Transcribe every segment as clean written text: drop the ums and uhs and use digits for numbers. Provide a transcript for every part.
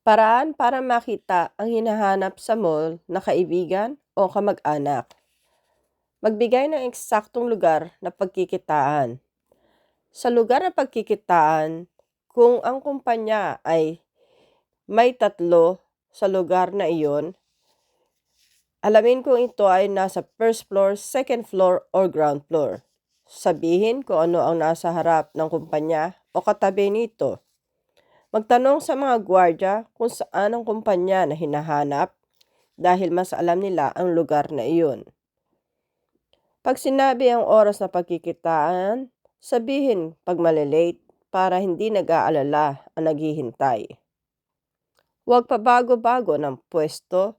Paraan para makita ang hinahanap sa mall na kaibigan o kamag-anak. Magbigay ng eksaktong lugar na pagkikitaan. Sa lugar na pagkikitaan, kung ang kumpanya ay may 3 sa lugar na iyon, alamin kung ito ay nasa first floor, second floor, or ground floor. Sabihin kung ano ang nasa harap ng kumpanya o katabi nito. Magtanong sa mga gwardiya kung saan ang kumpanya na hinahanap dahil mas alam nila ang lugar na iyon. Pag sinabi ang oras na pagkikitaan, sabihin pag malilate para hindi nag-aalala ang naghihintay. Huwag pabago-bago ng pwesto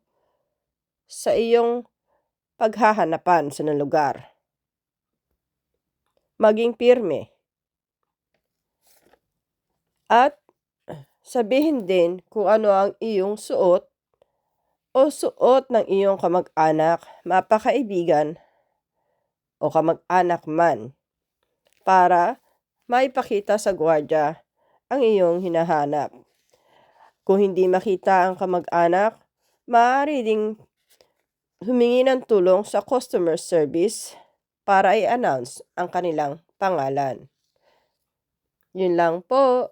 sa iyong paghahanapan sa lugar. Maging pirme. At sabihin din kung ano ang iyong suot o suot ng iyong kamag-anak, mapakaibigan o kamag-anak man para maipakita sa gwardiya ang iyong hinahanap. Kung hindi makita ang kamag-anak, maaari ding humingi ng tulong sa customer service para i-announce ang kanilang pangalan. Yun lang po.